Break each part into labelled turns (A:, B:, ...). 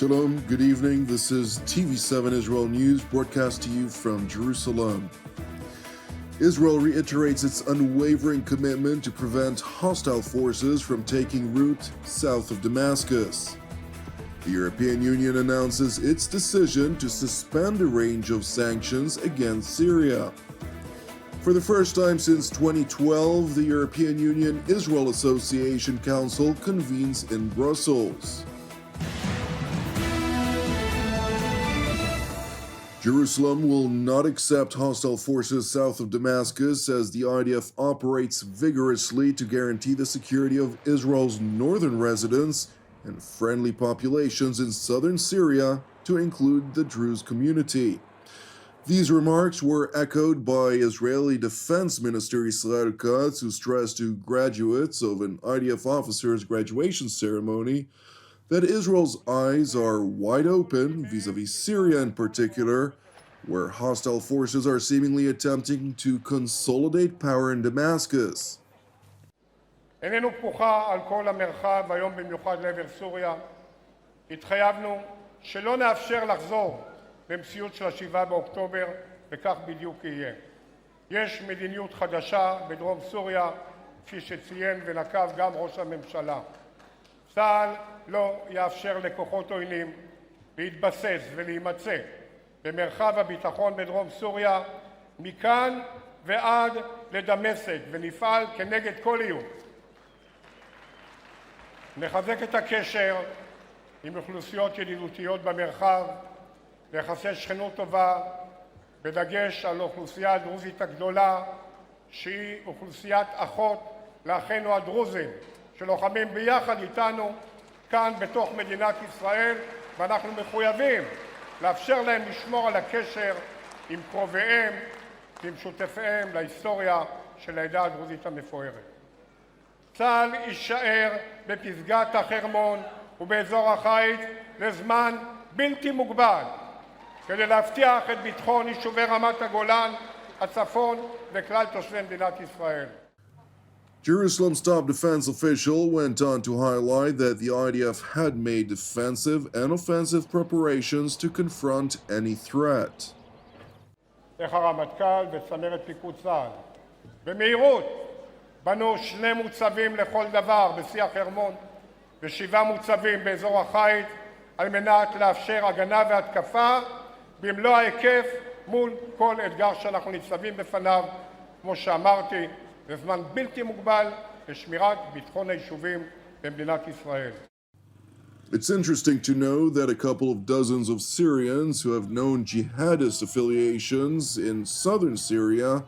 A: Shalom, good evening. This is TV7 Israel News broadcast to you from Jerusalem. Israel reiterates its unwavering commitment to prevent hostile forces from taking root south of Damascus. The European Union announces its decision to suspend a range of sanctions against Syria. For the first time since 2012, the European Union-Israel Association Council convenes in Brussels. Jerusalem will not accept hostile forces south of Damascus as the IDF operates vigorously to guarantee the security of Israel's northern residents and friendly populations in southern Syria, to include the Druze community. These remarks were echoed by Israeli Defense Minister Israel Katz, who stressed to graduates of an IDF officer's graduation ceremony that Israel's eyes are wide open vis-a-vis Syria in particular, where hostile forces are seemingly attempting to consolidate power in Damascus.
B: איננו פתוחה על כל המרחב, היום במיוחד לעבר סוריה. התחייבנו שלא נאפשר לחזור למציאות של 7 באוקטובר, וכך בדיוק יהיה. יש מדיניות חדשה בדרום סוריה, כפי שציין ונקב גם ראש הממשלה. צה"ל לא יאפשר לכוחות עוינים להתבסס ולהימצא במרחב הביטחון בדרום סוריה, מכאן ועד לדמשק, ונפעל כנגד כל איום. נחזק את הקשר עם אוכלוסיות ידידותיות במרחב, ליחסי שכנות טובה, בדגש על האוכלוסייה הדרוזית הגדולה, שהיא אוכלוסיית אחות לאחינו הדרוזים, שלוחמים ביחד איתנו כאן בתוך מדינת ישראל, ואנחנו מחויבים לאפשר להם לשמור על הקשר עם קרוביהם ועם שותפיהם להיסטוריה של העדה הדרוזית המפוארת. צה"ל יישאר בפסגת החרמון ובאזור החיץ לזמן בלתי מוגבל, כדי להבטיח את ביטחון יישובי רמת הגולן, הצפון וכלל תושבי מדינת ישראל.
A: Jerusalem's top defense official went on to highlight that the IDF had made defensive and offensive preparations to confront any threat.
B: איך הרמטכ"ל וצמרת פיקוד צה"ל במהירות בנו 2 מוצבים לכל דבר בשיא החרמון ו7 מוצבים באזור החיץ על מנת לאפשר הגנה והתקפה במלוא ההיקף מול כל אתגר שאנחנו ניצבים בפניו, כמו שאמרתי, בזמן בלתי מוגבל לשמירת ביטחון היישובים במדינת ישראל.
A: It's interesting to know that a couple of dozens of Syrians who have known jihadist affiliations in southern Syria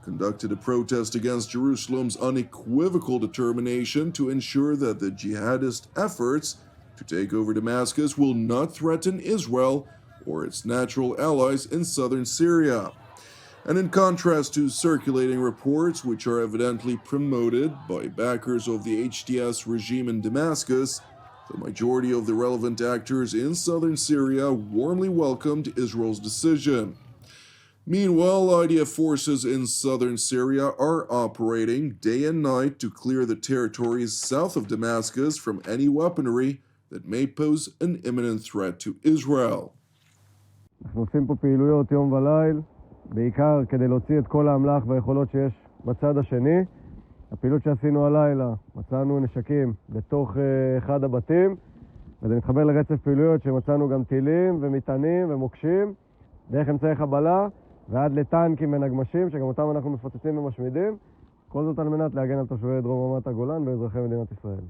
A: conducted a protest against Jerusalem's unequivocal determination to ensure that the jihadist efforts to take over Damascus will not threaten Israel or its natural allies in southern Syria. And in contrast to circulating reports which are evidently promoted by backers of the HTS regime in Damascus, the majority of the relevant actors in southern Syria warmly welcomed Israel's decision. Meanwhile, IDF forces in southern Syria are operating day and night to clear the territories south of Damascus from any weaponry that may pose an imminent threat to Israel.
C: אנחנו עושים פה פעילויות יום וליל, בעיקר כדי להוציא את כל האמל"ח והיכולות שיש בצד השני. הפעילות שעשינו הלילה, מצאנו נשקים בתוך אחד הבתים, וזה מתחבר לרצף פעילויות שמצאנו גם טילים ומטענים ומוקשים, דרך אמצעי חבלה ועד לטנקים ונגמשים, שגם אותם אנחנו מפוצצים ומשמידים. כל זאת על מנת להגן על תושבי דרום רמת הגולן ואזרחי מדינת ישראל.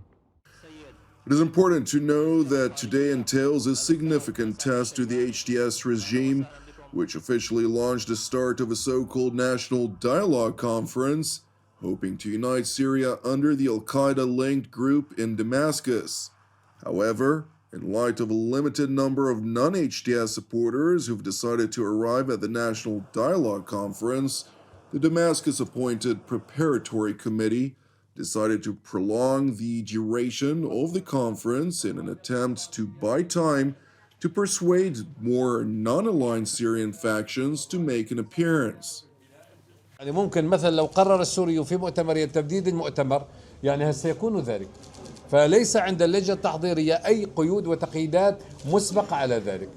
A: It is important to know that today entails a significant test to the HTS regime, which officially launched the start of a so-called National Dialogue Conference, hoping to unite Syria under the Al-Qaeda-linked group in Damascus. However, in light of a limited number of non-HTS supporters who've decided to arrive at the National Dialogue Conference, the Damascus-appointed Preparatory Committee decided to prolong the duration of the conference in an attempt to buy time to persuade more non-aligned Syrian factions to make an appearance.
D: ممكن مثلا لو قرر السوريون في مؤتمر تمديد المؤتمر، هسيكون ذلك. فليس عند اللجنة التحضيرية أي قيود وتقييدات مسبقة على ذلك.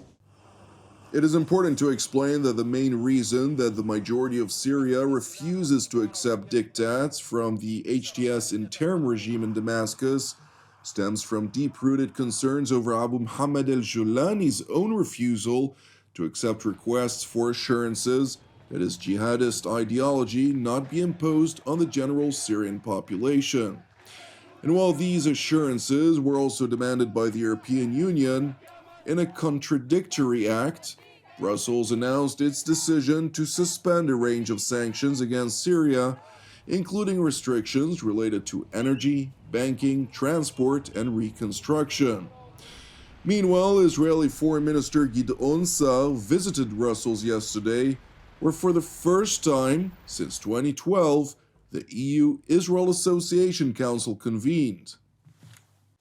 A: It is important to explain that the main reason that the majority of Syria refuses to accept diktats from the HTS interim regime in Damascus stems from deep-rooted concerns over Abu Muhammad al-Julani's own refusal to accept requests for assurances that his jihadist ideology not be imposed on the general Syrian population. And while these assurances were also demanded by the European Union, in a contradictory act, Brussels announced its decision to suspend a range of sanctions against Syria, including restrictions related to energy, banking, transport, and reconstruction. Meanwhile, Israeli Foreign Minister Gideon Sa'ar visited Brussels yesterday, where for the first time since 2012, the EU-Israel Association Council convened.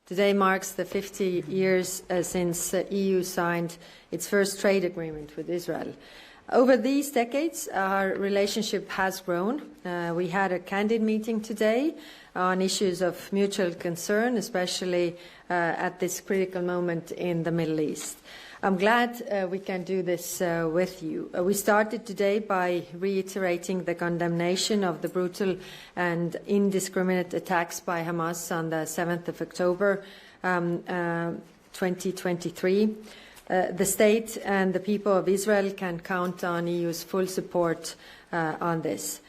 E: Today marks the 50 years since the EU signed its first trade agreement with Israel. Over these decades, our relationship has grown. We had a candid meeting today on issues of mutual concern, especially at this critical moment in the Middle East. I'm glad we can do this with you. We started today by reiterating the condemnation of the brutal and indiscriminate attacks by Hamas on the 7th of October 2023. The state and the people of Israel can count on EU's full support on this.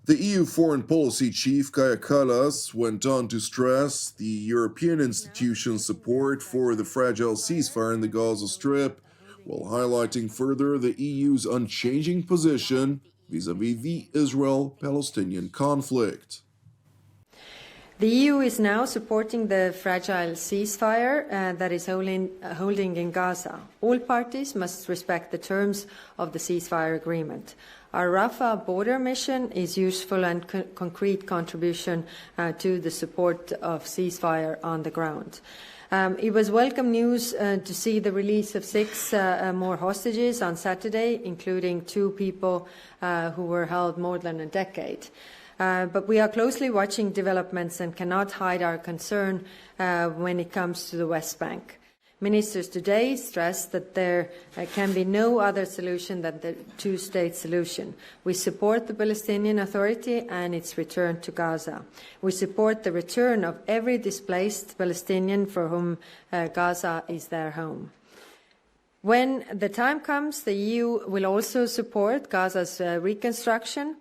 A: The EU foreign policy chief, Kaja Kallas, went on to stress the European institutions' support for the fragile ceasefire in the Gaza Strip, while highlighting further the EU's unchanging position vis-à-vis the Israel-Palestinian conflict.
E: The EU is now supporting the fragile ceasefire that is holding in Gaza. All parties must respect the terms of the ceasefire agreement. Our Rafah border mission is useful and concrete contribution to the support of ceasefire on the ground. It was welcome news to see the release of 6 more hostages on Saturday, including 2 people who were held more than a decade. But we are closely watching developments and cannot hide our concern when it comes to the West Bank. Ministers today stressed that there can be no other solution than the two-state solution. We support the Palestinian Authority and its return to Gaza. We support the return of every displaced Palestinian for whom Gaza is their home. When the time comes, the EU will also support Gaza's reconstruction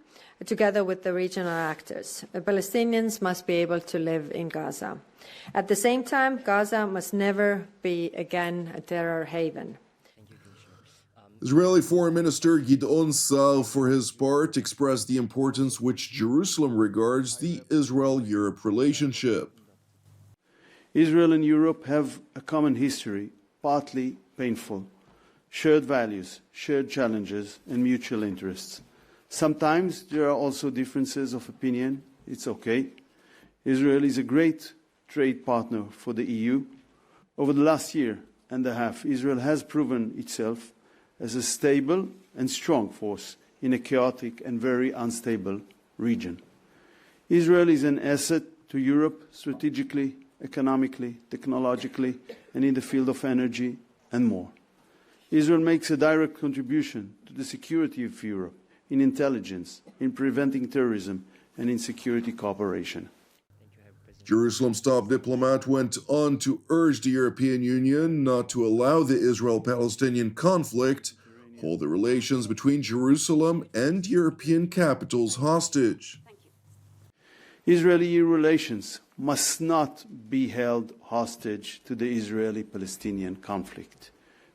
E: together with the regional actors. The Palestinians must be able to live in Gaza. At the same time, Gaza must never be again a terror haven.
A: Israeli Foreign Minister Gideon Sa'ar, for his part, expressed the importance which Jerusalem regards the Israel-Europe relationship.
F: Israel and Europe have a common history, partly painful, shared values, shared challenges, and mutual interests. Sometimes there are also differences of opinion. It's okay. Israel is a great trade partner for the EU. Over the last year and a half, Israel has proven itself as a stable and strong force in a chaotic and very unstable region. Israel is an asset to Europe strategically, economically, technologically, and in the field of energy and more. Israel makes a direct contribution to the security of Europe, in intelligence, in preventing terrorism, and in security cooperation.
A: Jerusalem's top diplomat went on to urge the European Union not to allow the Israel-Palestinian conflict hold the relations between Jerusalem and European capitals hostage.
F: Israeli-EU relations must not be held hostage to the Israeli-Palestinian conflict.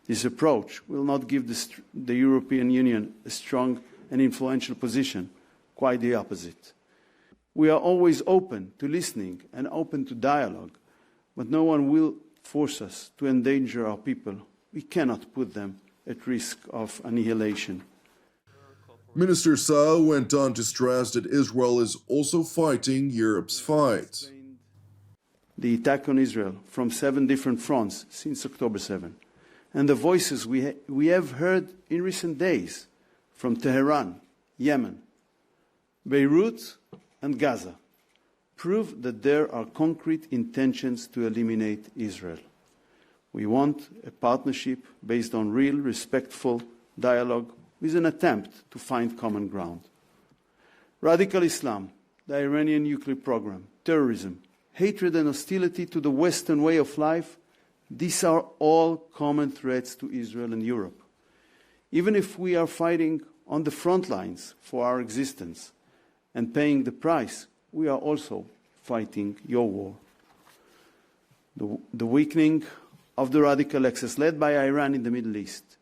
F: This approach will not give the European Union a strong and influential position, quite the opposite. We are always open to listening and open to dialogue, but no one will force us to endanger our people. We cannot put them at risk of annihilation.
A: Minister Sa'ar went on to stress that Israel is also fighting Europe's fight.
F: The attack on Israel from 7 different fronts since October 7, and the voices we have heard in recent days from Tehran, Yemen, Beirut, and Gaza prove that there are concrete intentions to eliminate Israel. We want a partnership based on real, respectful dialogue with an attempt to find common ground. Radical Islam, the Iranian nuclear program, terrorism, hatred and hostility to the Western way of life, these are all common threats to Israel and Europe. Even if we are fighting on the front lines for our existence and paying the price, we are also fighting your war. The weakening of the radical axis led by Iran in the Middle East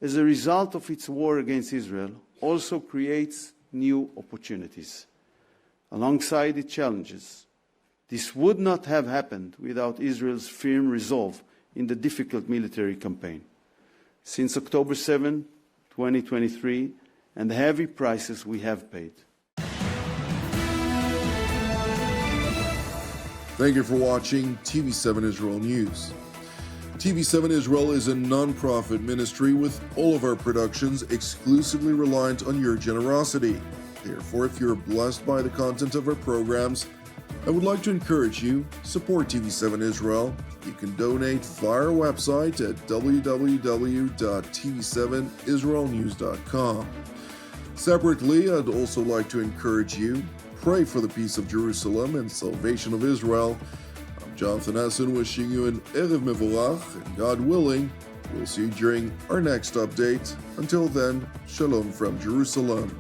F: as a result of its war against Israel also creates new opportunities. Alongside its challenges, this would not have happened without Israel's firm resolve in the difficult military campaign. Since October 7, 2023, and the heavy prices we have paid.
A: Thank you for watching TV7 Israel News. TV7 Israel is a non-profit ministry with all of our productions exclusively reliant on your generosity. Therefore, if you're blessed by the content of our programs, I would like to encourage you, support TV7 Israel. You can donate via our website at www.tv7israelnews.com. Separately, I'd also like to encourage you, pray for the peace of Jerusalem and salvation of Israel. I'm Jonathan Hessen wishing you an Erev Mevorach, and God willing, we'll see you during our next update. Until then, Shalom from Jerusalem.